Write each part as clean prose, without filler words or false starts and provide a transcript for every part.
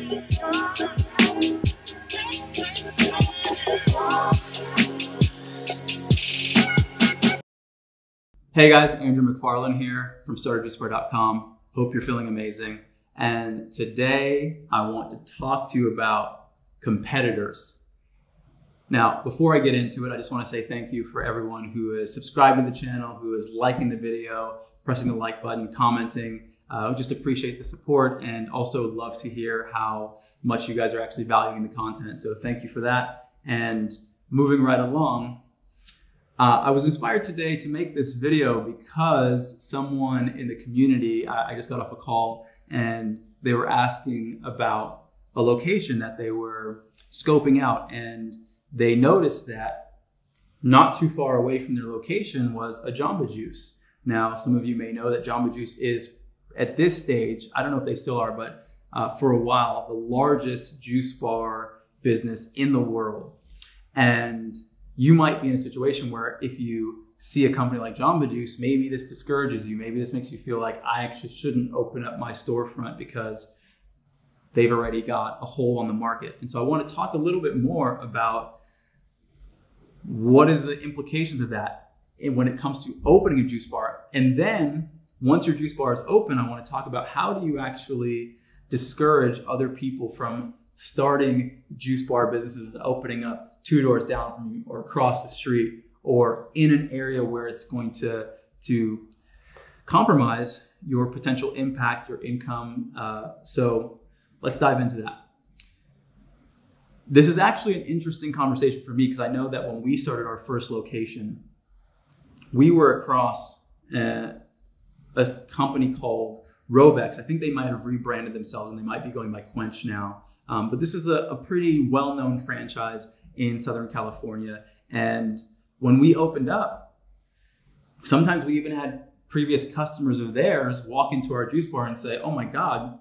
Hey guys, Andrew McFarlane here from StartAJuiceBar.com. Hope you're feeling amazing. And today I want to talk to you about competitors. Now, before I get into it, I just want to say thank you for everyone who is subscribed to the channel, who is liking the video, pressing the like button, commenting. Just appreciate the support and also love to hear how much you guys are actually valuing the content. So thank you for that. And moving right along, I was inspired today to make this video because someone in the community, I just got off a call and they were asking about a location that they were scoping out, and they noticed that not too far away from their location was a Jamba Juice. Now, some of you may know that Jamba Juice is, at this stage, I don't know if they still are, but for a while, the largest juice bar business in the world. And you might be in a situation where if you see a company like Jamba Juice, maybe this discourages you. Maybe this makes you feel like I actually shouldn't open up my storefront because they've already got a hold on the market. And so I want to talk a little bit more about what is the implications of that when it comes to opening a juice bar. And then once your juice bar is open, I want to talk about how do you actually discourage other people from starting juice bar businesses and opening up 2 doors down from you or across the street or in an area where it's going to compromise your potential impact, your income. So let's dive into that. This is actually an interesting conversation for me because I know that when we started our first location, we were across a company called RobeX. I think they might have rebranded themselves and they might be going by Quench now. But this is a pretty well-known franchise in Southern California. And when we opened up, sometimes we even had previous customers of theirs walk into our juice bar and say, oh my God,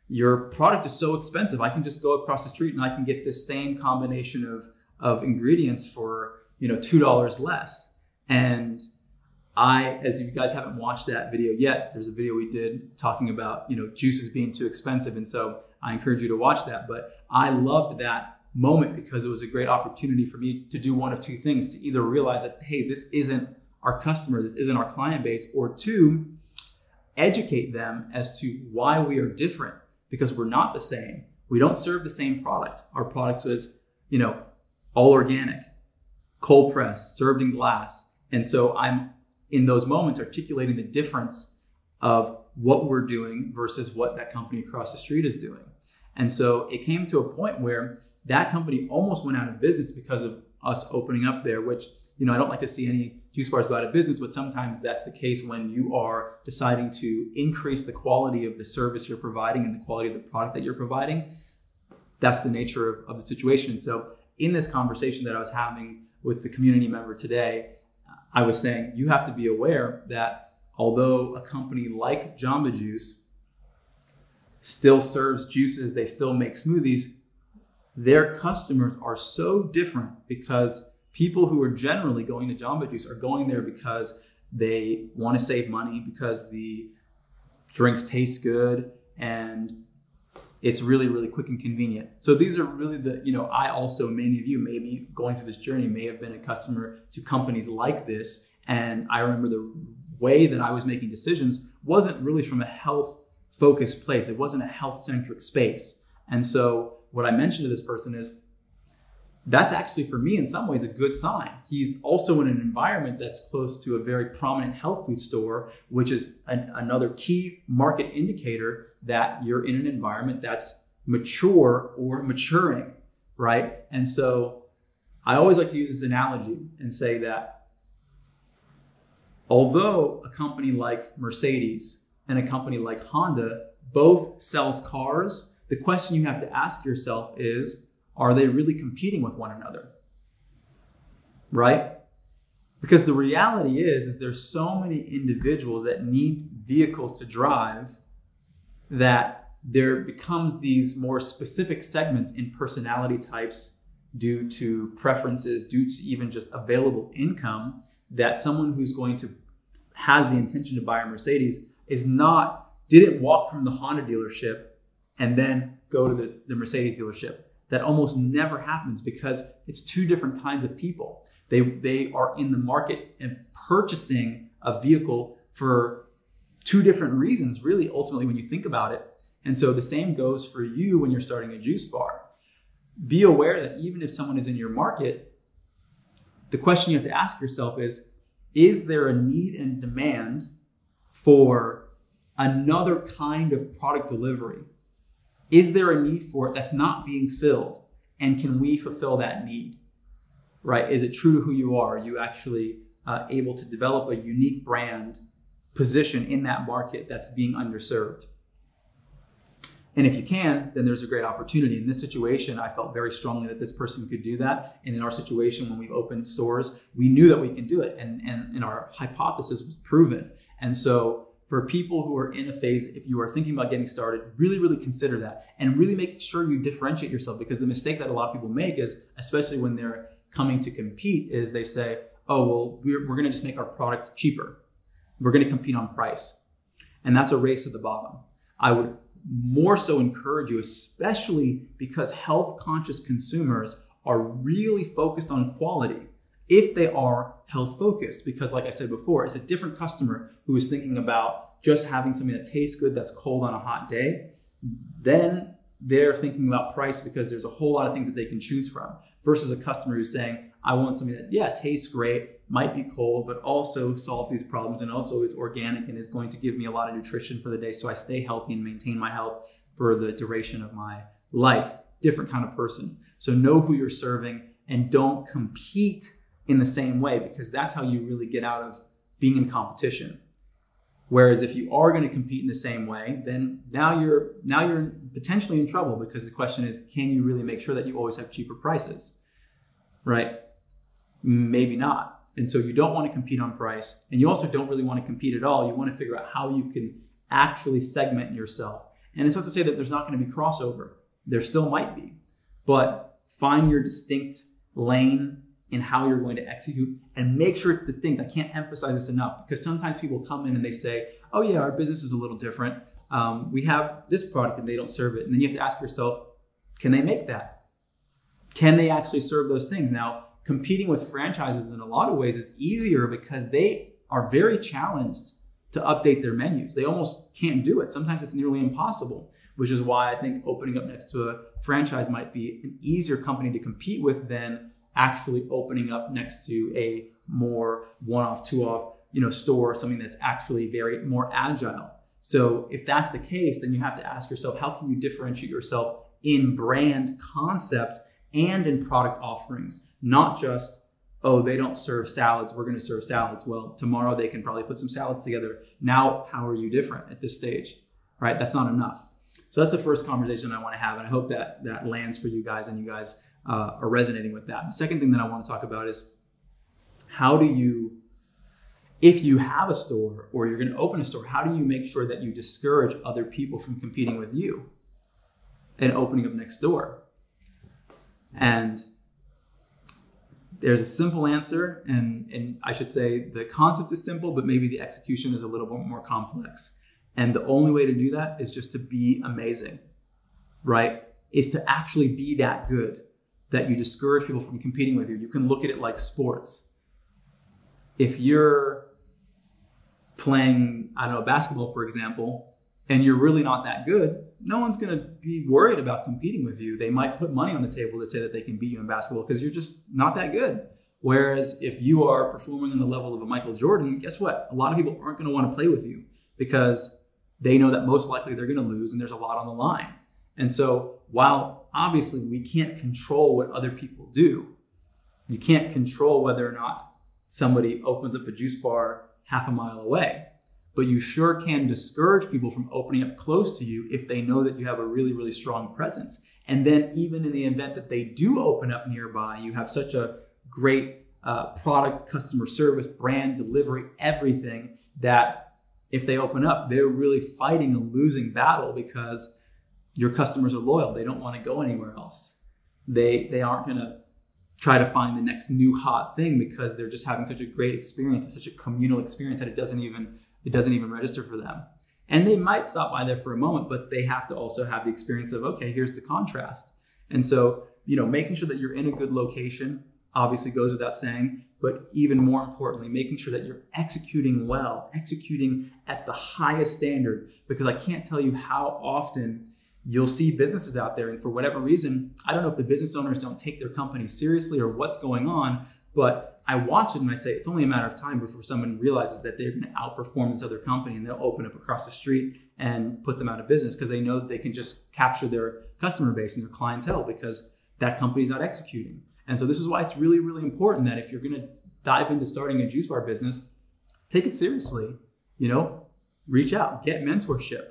your product is so expensive. I can just go across the street and I can get this same combination of ingredients for $2 less. And as you guys haven't watched that video yet, there's a video we did talking about juices being too expensive. And so I encourage you to watch that. But I loved that moment because it was a great opportunity for me to do one of two things: to either realize that, hey, this isn't our customer, this isn't our client base, or two, educate them as to why we are different, because we're not the same. We don't serve the same product. Our product was, all organic, cold pressed, served in glass. And so I'm in those moments articulating the difference of what we're doing versus what that company across the street is doing. And so it came to a point where that company almost went out of business because of us opening up there, which, I don't like to see any juice bars go out of business, but sometimes that's the case when you are deciding to increase the quality of the service you're providing and the quality of the product that you're providing. That's the nature of the situation. So in this conversation that I was having with the community member today, I was saying, you have to be aware that although a company like Jamba Juice still serves juices, they still make smoothies, their customers are so different because people who are generally going to Jamba Juice are going there because they want to save money, because the drinks taste good and it's really, really quick and convenient. So these are really I also, many of you maybe going through this journey may have been a customer to companies like this. And I remember the way that I was making decisions wasn't really from a health focused place. It wasn't a health centric space. And so what I mentioned to this person is, that's actually for me in some ways a good sign. He's also in an environment that's close to a very prominent health food store, which is another key market indicator that you're in an environment that's mature or maturing, right? And so I always like to use this analogy and say that although a company like Mercedes and a company like Honda both sells cars, the question you have to ask yourself is, are they really competing with one another? Right? Because the reality is there's so many individuals that need vehicles to drive that there becomes these more specific segments in personality types due to preferences, due to even just available income, that someone who's going to has the intention to buy a Mercedes didn't walk from the Honda dealership and then go to the Mercedes dealership. That almost never happens because it's two different kinds of people. They are in the market and purchasing a vehicle for two different reasons, really, ultimately, when you think about it. And so the same goes for you when you're starting a juice bar. Be aware that even if someone is in your market, the question you have to ask yourself is there a need and demand for another kind of product delivery? Is there a need for it that's not being filled? And can we fulfill that need? Right? Is it true to who you are? Are you actually able to develop a unique brand position in that market that's being underserved? And if you can, then there's a great opportunity. In this situation, I felt very strongly that this person could do that. And in our situation, when we opened stores, we knew that we can do it. And our hypothesis was proven. And so for people who are in a phase, if you are thinking about getting started, really, really consider that. And really make sure you differentiate yourself, because the mistake that a lot of people make is, especially when they're coming to compete, is they say, oh, well, we're going to just make our product cheaper. We're going to compete on price. And that's a race to the bottom. I would more so encourage you, especially because health conscious consumers are really focused on quality if they are health focused, because like I said before, it's a different customer who is thinking about just having something that tastes good that's cold on a hot day. Then they're thinking about price because there's a whole lot of things that they can choose from, versus a customer who's saying, I want something that, yeah, tastes great, might be cold, but also solves these problems and also is organic and is going to give me a lot of nutrition for the day so I stay healthy and maintain my health for the duration of my life. Different kind of person. So know who you're serving and don't compete in the same way, because that's how you really get out of being in competition. Whereas if you are going to compete in the same way, then now you're potentially in trouble, because the question is, can you really make sure that you always have cheaper prices, right? Maybe not. And so you don't want to compete on price, and you also don't really want to compete at all. You want to figure out how you can actually segment yourself. And it's not to say that there's not going to be crossover. There still might be, but find your distinct lane in how you're going to execute and make sure it's distinct. I can't emphasize this enough, because sometimes people come in and they say, oh yeah, our business is a little different. We have this product and they don't serve it. And then you have to ask yourself, can they make that? Can they actually serve those things? Now, competing with franchises in a lot of ways is easier because they are very challenged to update their menus. They almost can't do it. Sometimes it's nearly impossible, which is why I think opening up next to a franchise might be an easier company to compete with than actually opening up next to a more one-off, two-off, store, something that's actually very more agile. So if that's the case, then you have to ask yourself, how can you differentiate yourself in brand concept and in product offerings? Not just, oh, they don't serve salads, we're going to serve salads. Well, tomorrow they can probably put some salads together. Now, how are you different at this stage, right? That's not enough. So that's the first conversation I want to have. And I hope that that lands for you guys and you guys are resonating with that. The second thing that I want to talk about is, how do you, if you have a store or you're going to open a store, how do you make sure that you discourage other people from competing with you and opening up next door? And there's a simple answer, and I should say the concept is simple, but maybe the execution is a little bit more complex. And the only way to do that is just to be amazing, right? Is to actually be that good that you discourage people from competing with you. You can look at it like sports. If you're playing, basketball, for example, and you're really not that good, no one's going to be worried about competing with you. They might put money on the table to say that they can beat you in basketball because you're just not that good. Whereas if you are performing on the level of a Michael Jordan, guess what? A lot of people aren't going to want to play with you because they know that most likely they're going to lose and there's a lot on the line. And so while obviously we can't control what other people do, you can't control whether or not somebody opens up a juice bar half a mile away. But you sure can discourage people from opening up close to you if they know that you have a really, really strong presence. And then even in the event that they do open up nearby, you have such a great product, customer service, brand, delivery, everything, that if they open up, they're really fighting a losing battle because your customers are loyal. They don't want to go anywhere else. They aren't going to try to find the next new hot thing because they're just having such a great experience, such a communal experience that it doesn't even register for them. And they might stop by there for a moment, but they have to also have the experience of, okay, here's the contrast. And so, making sure that you're in a good location obviously goes without saying, but even more importantly, making sure that you're executing well, executing at the highest standard, because I can't tell you how often you'll see businesses out there, and for whatever reason, I don't know if the business owners don't take their company seriously or what's going on, but I watch it and I say it's only a matter of time before someone realizes that they're going to outperform this other company, and they'll open up across the street and put them out of business because they know that they can just capture their customer base and their clientele because that company's not executing. And so this is why it's really, really important that if you're going to dive into starting a juice bar business, take it seriously. Reach out, get mentorship,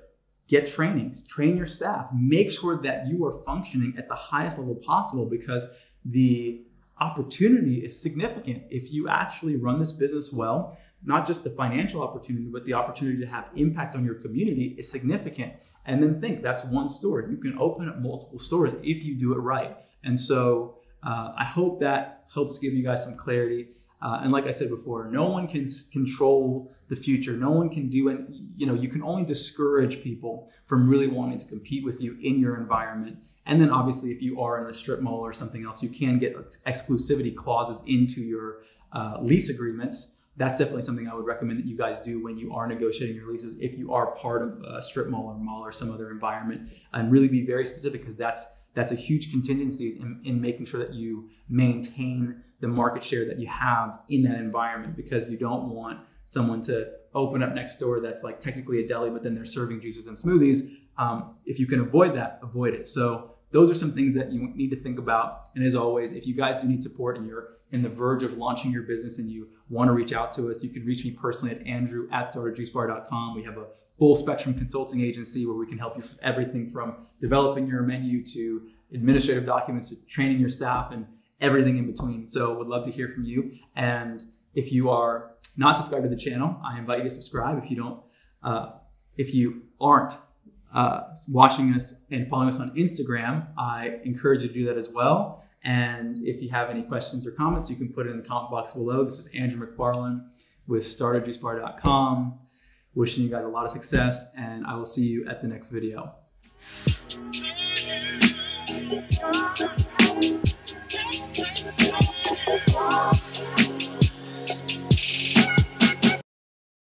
get trainings, train your staff, make sure that you are functioning at the highest level possible, because the opportunity is significant. If you actually run this business well, not just the financial opportunity, but the opportunity to have impact on your community is significant. And then think, that's one store. You can open up multiple stores if you do it right. And so I hope that helps give you guys some clarity. And like I said before, no one can control the future. No one can do it. You can only discourage people from really wanting to compete with you in your environment. And then obviously, if you are in a strip mall or something else, you can get exclusivity clauses into your lease agreements. That's definitely something I would recommend that you guys do when you are negotiating your leases, if you are part of a strip mall or some other environment, and really be very specific, because that's a huge contingency in making sure that you maintain the market share that you have in that environment, because you don't want someone to open up next door that's like technically a deli, but then they're serving juices and smoothies. If you can avoid that, avoid it. So those are some things that you need to think about. And as always, if you guys do need support and you're in the verge of launching your business and you want to reach out to us, you can reach me personally at Andrew@StartAJuiceBar.com. We have a full spectrum consulting agency where we can help you with everything from developing your menu to administrative documents to training your staff and everything in between. So would love to hear from you. And if you are not subscribed to the channel, I invite you to subscribe. If you aren't watching us and following us on Instagram, I encourage you to do that as well. And if you have any questions or comments, you can put it in the comment box below. This is Andrew McFarland with StartAJuiceBar.com. Wishing you guys a lot of success, and I will see you at the next video.